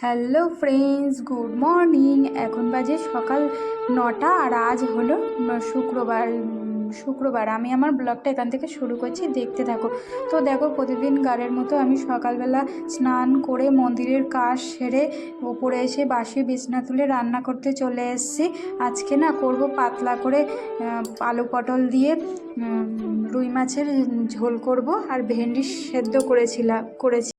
Hello friends, good morning. এখন বাজে সকাল 9টা আর আজ হলো শুক্রবার। আমি আমার ব্লগটা এখান থেকে শুরু করছি, দেখতে থাকো। তো দেখো, প্রতিদিন গানের মতো আমি সকালবেলা স্নান করে মন্দিরের কাজ সেরে ওপরে এসে বাসি বিছনা তুলে রান্না করতে চলে এসেছি। আজকে না করব পাতলা করে আলু পটল দিয়ে রুই মাছের ঝোল করব, আর ভেন্ডি সেদ্ধ করেছি।